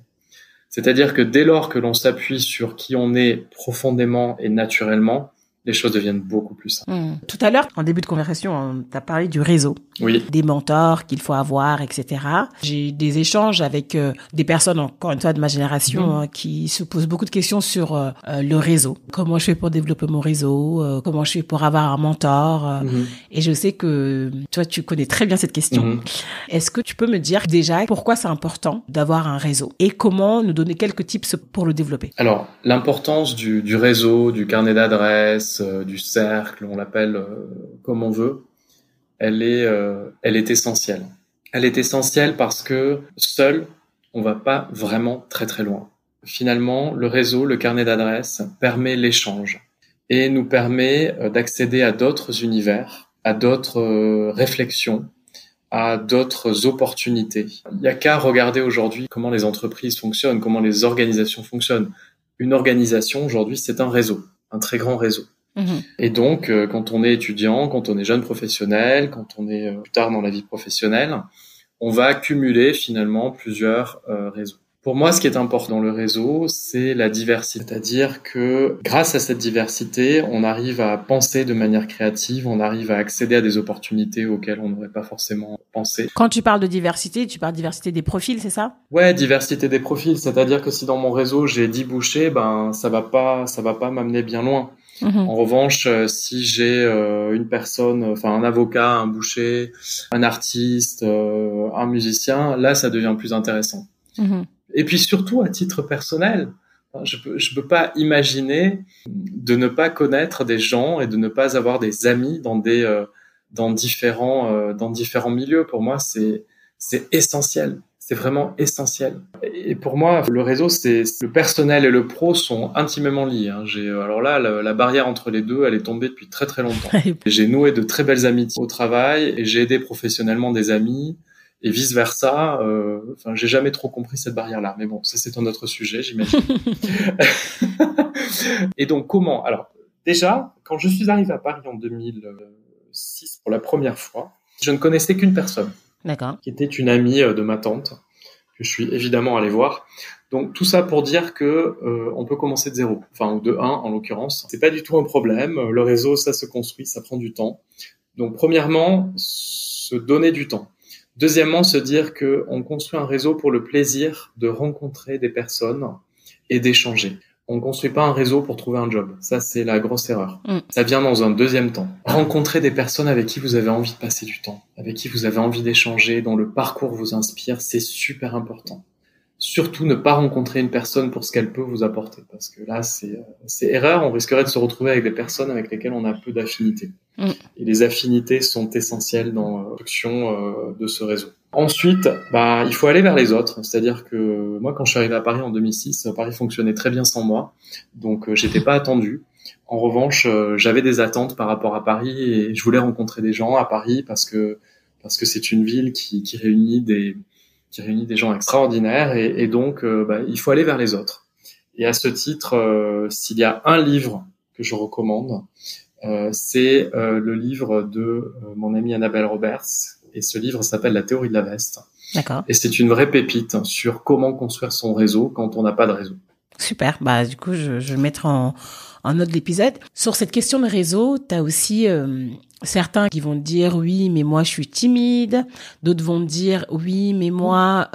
C'est-à-dire que dès lors que l'on s'appuie sur qui on est profondément et naturellement, les choses deviennent beaucoup plus simples. Tout à l'heure, en début de conversation, tu as parlé du réseau, oui, des mentors qu'il faut avoir, etc. J'ai des échanges avec des personnes, encore une fois, de ma génération, qui se posent beaucoup de questions sur le réseau. Comment je fais pour développer mon réseau? Comment je fais pour avoir un mentor? Et je sais que toi, tu connais très bien cette question. Est-ce que tu peux me dire déjà pourquoi c'est important d'avoir un réseau et comment nous donner quelques tips pour le développer? Alors, l'importance du réseau, du carnet d'adresses, du cercle, on l'appelle comme on veut, elle est essentielle. Elle est essentielle parce que seul, on va pas vraiment très très loin. Finalement, le réseau, le carnet d'adresses permet l'échange et nous permet d'accéder à d'autres univers, à d'autres réflexions, à d'autres opportunités. Il n'y a qu'à regarder aujourd'hui comment les entreprises fonctionnent, comment les organisations fonctionnent. Une organisation, aujourd'hui, c'est un réseau, un très grand réseau. Et donc, quand on est étudiant, quand on est jeune professionnel, quand on est plus tard dans la vie professionnelle, on va accumuler finalement plusieurs réseaux. Pour moi, ce qui est important dans le réseau, c'est la diversité. C'est-à-dire que grâce à cette diversité, on arrive à penser de manière créative, on arrive à accéder à des opportunités auxquelles on n'aurait pas forcément pensé. Quand tu parles de diversité, tu parles de diversité des profils, c'est ça? Ouais, diversité des profils. C'est-à-dire que si dans mon réseau, j'ai 10 bouchers, ça va pas m'amener bien loin. En revanche, si j'ai une personne, un avocat, un boucher, un artiste, un musicien, là, ça devient plus intéressant. Et puis surtout, à titre personnel, je peux pas imaginer de ne pas connaître des gens et de ne pas avoir des amis dans différents milieux. Pour moi, c'est essentiel. C'est vraiment essentiel. Et pour moi, le réseau, le personnel et le pro sont intimement liés. Alors là, la barrière entre les deux, elle est tombée depuis très très longtemps. J'ai noué de très belles amitiés au travail et j'ai aidé professionnellement des amis et vice versa. J'ai jamais trop compris cette barrière-là. Mais bon, ça c'est un autre sujet, j'imagine. Et donc comment? Alors déjà, quand je suis arrivé à Paris en 2006 pour la première fois, je ne connaissais qu'une personne. D'accord. Qui était une amie de ma tante, que je suis évidemment allé voir. Donc tout ça pour dire que on peut commencer de zéro, ou de 1 en l'occurrence. C'est pas du tout un problème. Le réseau, ça se construit, ça prend du temps. Donc premièrement, se donner du temps. Deuxièmement, se dire que on construit un réseau pour le plaisir de rencontrer des personnes et d'échanger. On ne construit pas un réseau pour trouver un job. Ça, c'est la grosse erreur. Ça vient dans un deuxième temps. Rencontrer des personnes avec qui vous avez envie de passer du temps, avec qui vous avez envie d'échanger, dont le parcours vous inspire, c'est super important. Surtout, ne pas rencontrer une personne pour ce qu'elle peut vous apporter. Parce que là, c'est erreur. On risquerait de se retrouver avec des personnes avec lesquelles on a peu d'affinités. Et les affinités sont essentielles dans la construction de ce réseau. Ensuite, il faut aller vers les autres. C'est-à-dire que moi, quand je suis arrivé à Paris en 2006, Paris fonctionnait très bien sans moi. Donc, j'étais pas attendu. En revanche, j'avais des attentes par rapport à Paris et je voulais rencontrer des gens à Paris parce que c'est une ville qui réunit des gens extraordinaires et donc il faut aller vers les autres. Et à ce titre, s'il y a un livre que je recommande, c'est le livre de mon amie Annabelle Roberts, et ce livre s'appelle La théorie de la veste. D'accord. Et c'est une vraie pépite sur comment construire son réseau quand on n'a pas de réseau. Super. Bah, du coup, je mettrai en note de l'épisode. Sur cette question de réseau, t'as aussi certains qui vont te dire oui, mais moi je suis timide. D'autres vont te dire oui, mais moi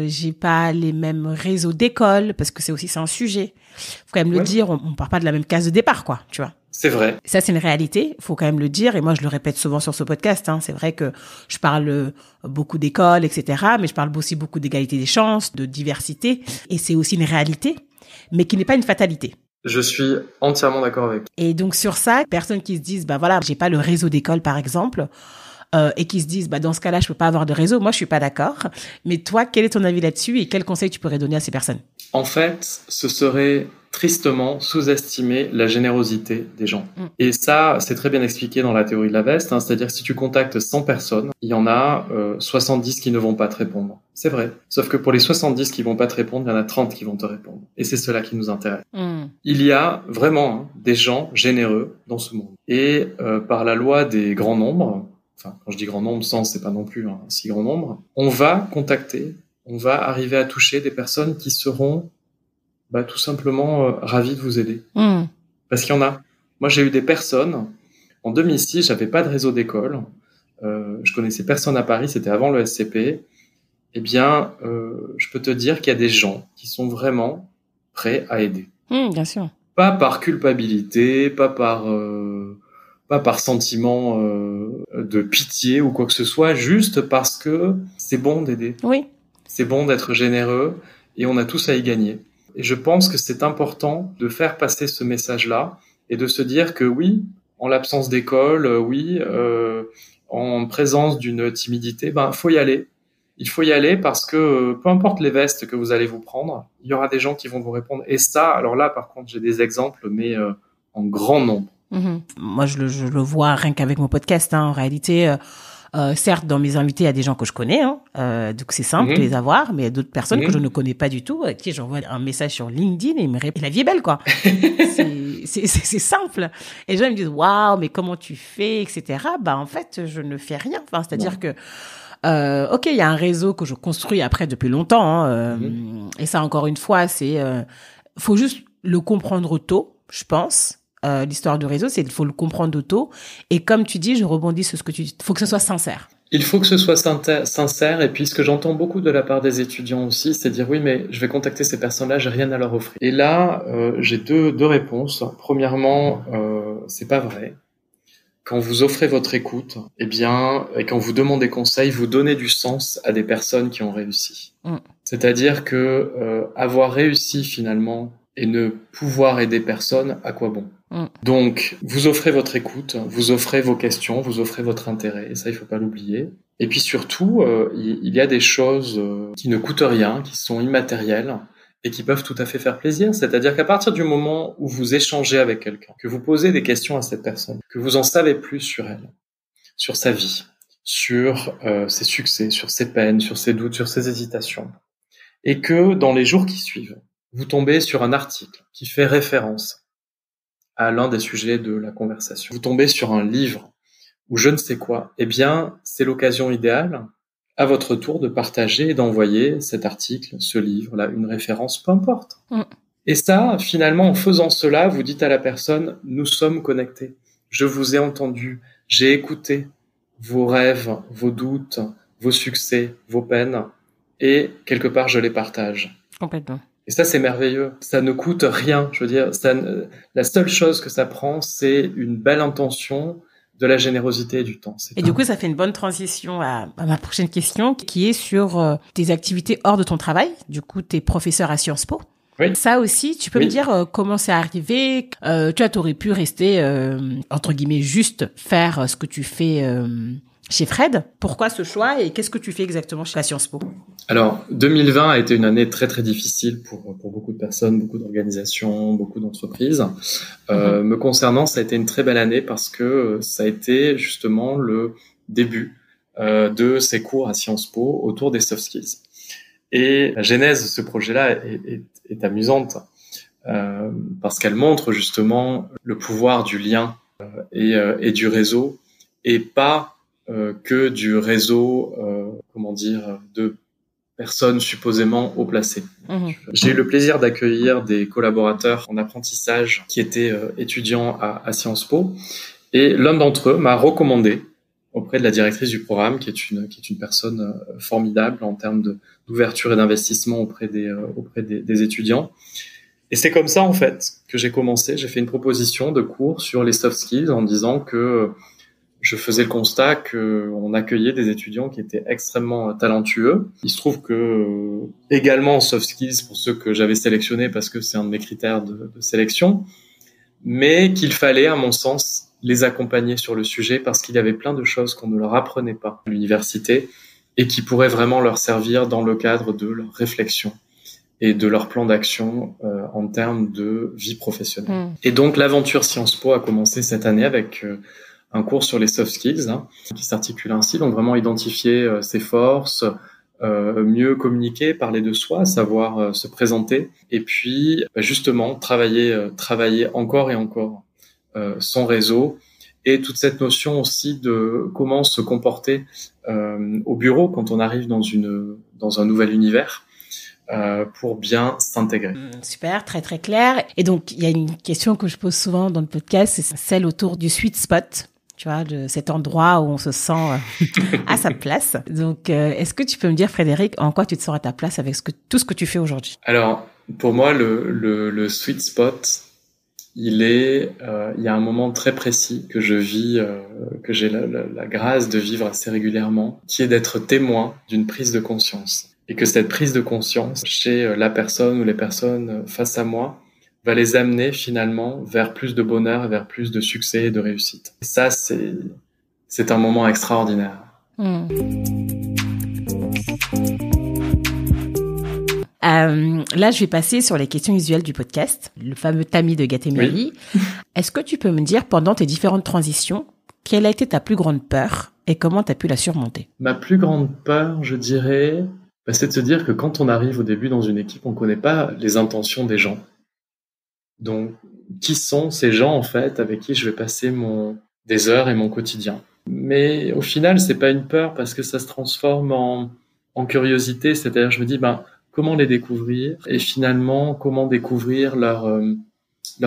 j'ai pas les mêmes réseaux d'école, parce que c'est un sujet. Faut quand même le dire. On part pas de la même case de départ, quoi. Tu vois. C'est vrai. Ça, c'est une réalité. Faut quand même le dire. Et moi, je le répète souvent sur ce podcast. C'est vrai que je parle beaucoup d'école, etc. Mais je parle aussi beaucoup d'égalité des chances, de diversité. Et c'est aussi une réalité, mais qui n'est pas une fatalité. Je suis entièrement d'accord avec. Et donc, sur ça, personnes qui se disent, j'ai pas le réseau d'école, par exemple, et qui se disent, dans ce cas-là, je peux pas avoir de réseau. Moi, je suis pas d'accord. Mais toi, quel est ton avis là-dessus et quel conseil tu pourrais donner à ces personnes? En fait, ce serait tristement sous-estimer la générosité des gens. Et ça, c'est très bien expliqué dans la théorie de la veste, c'est-à-dire que si tu contactes 100 personnes, il y en a 70 qui ne vont pas te répondre. C'est vrai. Sauf que pour les 70 qui vont pas te répondre, il y en a 30 qui vont te répondre. Et c'est cela qui nous intéresse. Il y a vraiment des gens généreux dans ce monde. Et par la loi des grands nombres, enfin, quand je dis grand nombre, 100, c'est pas non plus un si grand nombre, on va arriver à toucher des personnes qui seront tout simplement ravis de vous aider. Parce qu'il y en a. Moi, j'ai eu des personnes, en 2006, j'avais pas de réseau d'école, je connaissais personne à Paris, c'était avant le SCP. Eh bien, je peux te dire qu'il y a des gens qui sont vraiment prêts à aider. Bien sûr. Pas par culpabilité, pas par sentiment de pitié ou quoi que ce soit, juste parce que c'est bon d'aider. Oui. C'est bon d'être généreux et on a tous à y gagner. Et je pense que c'est important de faire passer ce message-là et de se dire que oui, en l'absence d'école, en présence d'une timidité, faut y aller. Il faut y aller parce que peu importe les vestes que vous allez vous prendre, il y aura des gens qui vont vous répondre. Et ça, alors là, par contre, j'ai des exemples, mais en grand nombre. Moi, je le vois rien qu'avec mon podcast. En réalité, certes, dans mes invités, il y a des gens que je connais, donc c'est simple de les avoir, mais il y a d'autres personnes que je ne connais pas du tout, à qui j'envoie un message sur LinkedIn et ils me répondent, la vie est belle, quoi. c'est simple. Et les gens me disent, waouh, mais comment tu fais, etc. En fait, je ne fais rien. C'est-à-dire que ok, il y a un réseau que je construis après depuis longtemps, et ça, encore une fois, faut juste le comprendre tôt, je pense. L'histoire du réseau, il faut le comprendre tôt. Et comme tu dis, je rebondis sur ce que tu dis, il faut que ce soit sincère. Il faut que ce soit sincère, et puis ce que j'entends beaucoup de la part des étudiants aussi, c'est dire oui, mais je vais contacter ces personnes-là, j'ai rien à leur offrir. Et là, j'ai deux réponses. Premièrement, c'est pas vrai. Quand vous offrez votre écoute, et quand vous demandez conseil, vous donnez du sens à des personnes qui ont réussi. C'est-à-dire que avoir réussi finalement et ne pouvoir aider personne, à quoi bon? Donc, vous offrez votre écoute, vous offrez vos questions, vous offrez votre intérêt, et ça, il faut pas l'oublier. Et puis surtout, il y a des choses qui ne coûtent rien, qui sont immatérielles, et qui peuvent tout à fait faire plaisir. C'est-à-dire qu'à partir du moment où vous échangez avec quelqu'un, que vous posez des questions à cette personne, que vous en savez plus sur elle, sur sa vie, sur ses succès, sur ses peines, sur ses doutes, sur ses hésitations, et que dans les jours qui suivent, vous tombez sur un article qui fait référence à l'un des sujets de la conversation, vous tombez sur un livre ou je ne sais quoi, c'est l'occasion idéale à votre tour de partager et d'envoyer cet article, ce livre-là, une référence, peu importe. Et ça, finalement, en faisant cela, vous dites à la personne, nous sommes connectés. Je vous ai entendu, j'ai écouté vos rêves, vos doutes, vos succès, vos peines, et quelque part, je les partage. Complètement. Et ça, c'est merveilleux. Ça ne coûte rien. Je veux dire, la seule chose que ça prend, c'est une belle intention, de la générosité et du temps. Et du coup, ça fait une bonne transition à ma prochaine question, qui est sur tes activités hors de ton travail. Du coup, t'es professeur à Sciences Po. Oui. Ça aussi, tu peux me dire comment c'est arrivé. Tu aurais pu rester, entre guillemets, juste faire ce que tu fais chez Fred. Pourquoi ce choix et qu'est-ce que tu fais exactement chez Sciences Po? Alors, 2020 a été une année très très difficile pour beaucoup de personnes, beaucoup d'organisations, beaucoup d'entreprises. Me concernant, ça a été une très belle année parce que ça a été justement le début de ces cours à Sciences Po autour des soft skills. Et la genèse de ce projet-là est amusante parce qu'elle montre justement le pouvoir du lien et du réseau et pas que du réseau, de personnes supposément haut placées. J'ai eu le plaisir d'accueillir des collaborateurs en apprentissage qui étaient étudiants à Sciences Po et l'un d'entre eux m'a recommandé auprès de la directrice du programme qui est une personne formidable en termes d'ouverture et d'investissement auprès des étudiants. Et c'est comme ça en fait que j'ai commencé. J'ai fait une proposition de cours sur les soft skills en disant que je faisais le constat qu'on accueillait des étudiants qui étaient extrêmement talentueux. Il se trouve que également soft skills pour ceux que j'avais sélectionnés parce que c'est un de mes critères de sélection, mais qu'il fallait, à mon sens, les accompagner sur le sujet parce qu'il y avait plein de choses qu'on ne leur apprenait pas à l'université et qui pourraient vraiment leur servir dans le cadre de leur réflexion et de leur plan d'action en termes de vie professionnelle. Et donc l'aventure Sciences Po a commencé cette année avec un cours sur les soft skills qui s'articule ainsi, donc vraiment identifier ses forces, mieux communiquer, parler de soi, savoir se présenter, et puis justement travailler encore et encore son réseau, et toute cette notion aussi de comment se comporter au bureau quand on arrive dans un nouvel univers. Pour bien s'intégrer. Super, très très clair. Et donc, il y a une question que je pose souvent dans le podcast, c'est celle autour du sweet spot, tu vois, de cet endroit où on se sent à sa place. Donc, est-ce que tu peux me dire, Frédéric, en quoi tu te sens à ta place avec tout ce que tu fais aujourd'hui? Alors, pour moi, le sweet spot, il y a un moment très précis que je vis, que j'ai la grâce de vivre assez régulièrement, qui est d'être témoin d'une prise de conscience. Et que cette prise de conscience chez la personne ou les personnes face à moi va les amener finalement vers plus de bonheur, vers plus de succès et de réussite. Et ça, c'est un moment extraordinaire. Là, je vais passer sur les questions usuelles du podcast, le fameux tamis de Gatemiri. Oui. Est-ce que tu peux me dire, pendant tes différentes transitions, quelle a été ta plus grande peur et comment tu as pu la surmonter? Ma plus grande peur, je dirais, c'est de se dire que quand on arrive au début dans une équipe, on ne connaît pas les intentions des gens. Donc, qui sont ces gens, en fait, avec qui je vais passer des heures et mon quotidien? Mais au final, c'est pas une peur parce que ça se transforme en curiosité. C'est-à-dire, je me dis, comment les découvrir? Et finalement, comment découvrir leur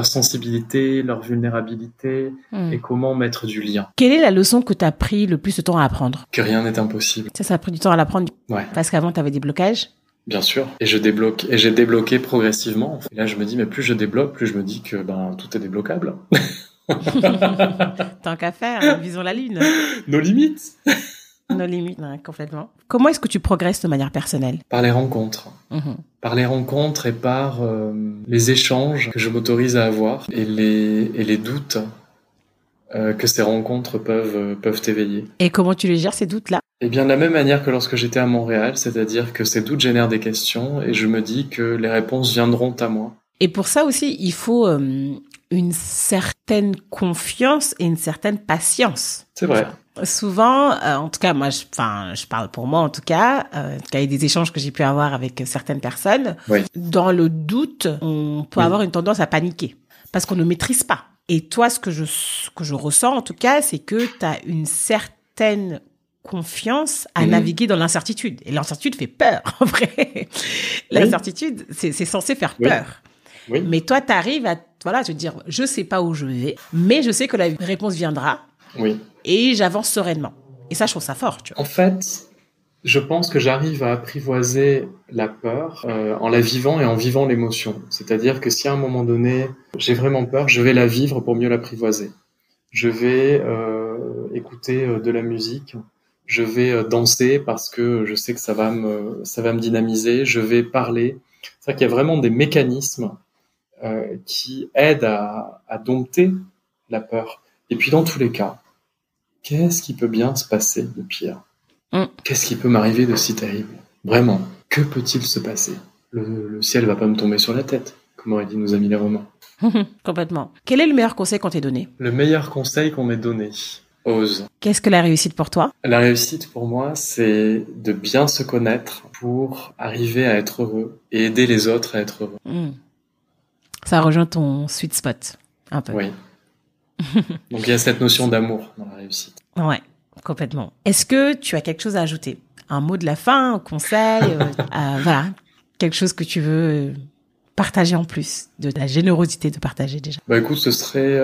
sensibilité, leur vulnérabilité et comment mettre du lien. Quelle est la leçon que tu as pris le plus de temps à apprendre? Que rien n'est impossible. Ça a pris du temps à l'apprendre? Ouais. Parce qu'avant, tu avais des blocages? Bien sûr. Et j'ai débloqué progressivement. Et là, je me dis, mais plus je débloque, plus je me dis que tout est débloquable. Tant qu'à faire, visons la lune. Nos limites. Nos limites, complètement. Comment est-ce que tu progresses de manière personnelle? Par les rencontres. Par les rencontres et par les échanges que je m'autorise à avoir et les doutes que ces rencontres peuvent éveiller. Et comment tu les gères, ces doutes-là? Eh bien, de la même manière que lorsque j'étais à Montréal, c'est-à-dire que ces doutes génèrent des questions et je me dis que les réponses viendront à moi. Et pour ça aussi, il faut une certaine confiance et une certaine patience. C'est vrai. Souvent, en tout cas, moi, je parle pour moi, en tout cas, il y a des échanges que j'ai pu avoir avec certaines personnes. Oui. Dans le doute, on peut avoir une tendance à paniquer parce qu'on ne maîtrise pas. Et toi, ce que je ressens, en tout cas, c'est que tu as une certaine confiance à naviguer dans l'incertitude. Et l'incertitude fait peur, en vrai. L'incertitude, c'est censé faire peur. Oui. Mais toi, tu arrives à te dire, je sais pas où je vais, mais je sais que la réponse viendra. Oui. Et j'avance sereinement. Et ça, je trouve ça fort, tu vois. En fait, je pense que j'arrive à apprivoiser la peur en la vivant et en vivant l'émotion. C'est-à-dire que si à un moment donné, j'ai vraiment peur, je vais la vivre pour mieux l'apprivoiser. Je vais écouter de la musique. Je vais danser parce que je sais que ça va me dynamiser. Je vais parler. C'est-à-dire qu'il y a vraiment des mécanismes qui aident à dompter la peur. Et puis dans tous les cas, qu'est-ce qui peut bien se passer de pire? Qu'est-ce qui peut m'arriver de si terrible? Vraiment, que peut-il se passer? Le ciel va pas me tomber sur la tête, comme auraient dit nos amis les Romains. Complètement. Quel est le meilleur conseil qu'on t'ait donné? Le meilleur conseil qu'on m'ait donné. Ose. Qu'est-ce que la réussite pour toi? La réussite pour moi, c'est de bien se connaître pour arriver à être heureux et aider les autres à être heureux. Ça rejoint ton sweet spot, un peu. Oui. Donc il y a cette notion d'amour dans la réussite. Ouais, complètement. Est-ce que tu as quelque chose à ajouter? Un mot de la fin, un conseil, voilà, quelque chose que tu veux partager en plus, de la générosité de partager déjà. Bah écoute, ce serait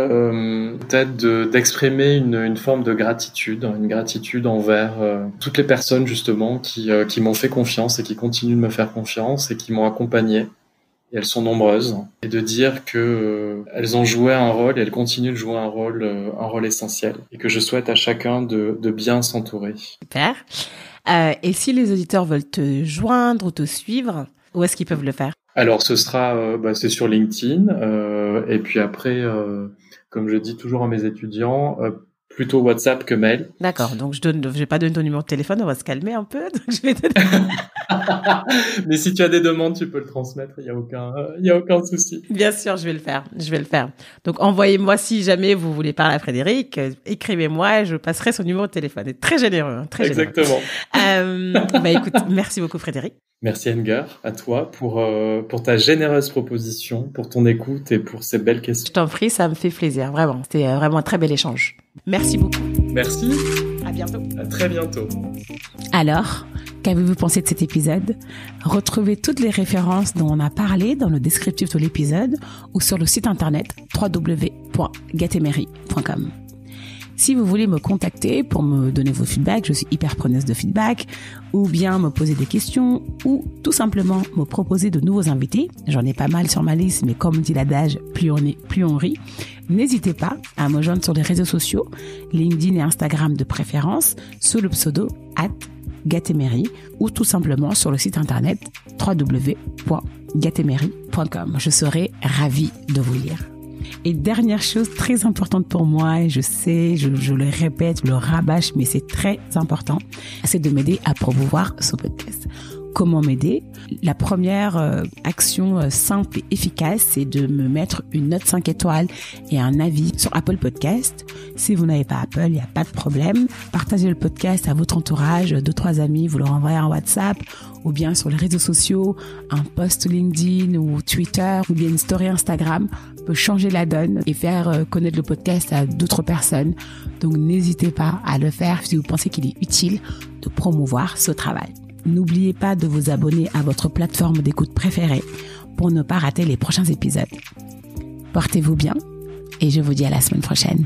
peut-être d'exprimer une forme de gratitude, une gratitude envers toutes les personnes justement qui m'ont fait confiance et qui continuent de me faire confiance et qui m'ont accompagné. Et elles sont nombreuses. Et de dire que elles ont joué un rôle et elles continuent de jouer un rôle essentiel. Et que je souhaite à chacun de bien s'entourer. Super. Et si les auditeurs veulent te joindre ou te suivre, où est-ce qu'ils peuvent le faire? Alors, ce sera, c'est sur LinkedIn. Et puis après, comme je dis toujours à mes étudiants, plutôt WhatsApp que mail. D'accord. Donc, je vais pas donner ton numéro de téléphone. On va se calmer un peu. Donc, je vais donner... Mais si tu as des demandes, tu peux le transmettre. Il y a aucun souci. Bien sûr, je vais le faire. Donc, envoyez-moi si jamais vous voulez parler à Frédéric. Écrivez-moi. Je passerai son numéro de téléphone. C'est très généreux. Hein, très Exactement. Bah, écoute, merci beaucoup, Frédéric. Merci Enger, à toi pour ta généreuse proposition, pour ton écoute et pour ces belles questions. Je t'en prie, ça me fait plaisir, vraiment. C'était vraiment un très bel échange. Merci beaucoup. Merci. À bientôt. À très bientôt. Alors, qu'avez-vous pensé de cet épisode? Retrouvez toutes les références dont on a parlé dans le descriptif de l'épisode ou sur le site internet www.gatemery.com. Si vous voulez me contacter pour me donner vos feedbacks, je suis hyper preneuse de feedback, ou bien me poser des questions, ou tout simplement me proposer de nouveaux invités. J'en ai pas mal sur ma liste, mais comme dit l'adage, plus on rit. N'hésitez pas à me joindre sur les réseaux sociaux, LinkedIn et Instagram de préférence, sous le pseudo @gatemery, ou tout simplement sur le site internet www.gatemery.com. Je serai ravie de vous lire. Et dernière chose très importante pour moi, et je sais, je le répète, je le rabâche, mais c'est très important, c'est de m'aider à promouvoir ce podcast. Comment m'aider? La première action simple et efficace, c'est de me mettre une note 5 étoiles et un avis sur Apple Podcast. Si vous n'avez pas Apple, il n'y a pas de problème. Partagez le podcast à votre entourage, 2-3 amis, vous leur envoyez un WhatsApp ou bien sur les réseaux sociaux, un post LinkedIn ou Twitter ou bien une story Instagram peut changer la donne et faire connaître le podcast à d'autres personnes. Donc n'hésitez pas à le faire si vous pensez qu'il est utile de promouvoir ce travail. N'oubliez pas de vous abonner à votre plateforme d'écoute préférée pour ne pas rater les prochains épisodes. Portez-vous bien et je vous dis à la semaine prochaine.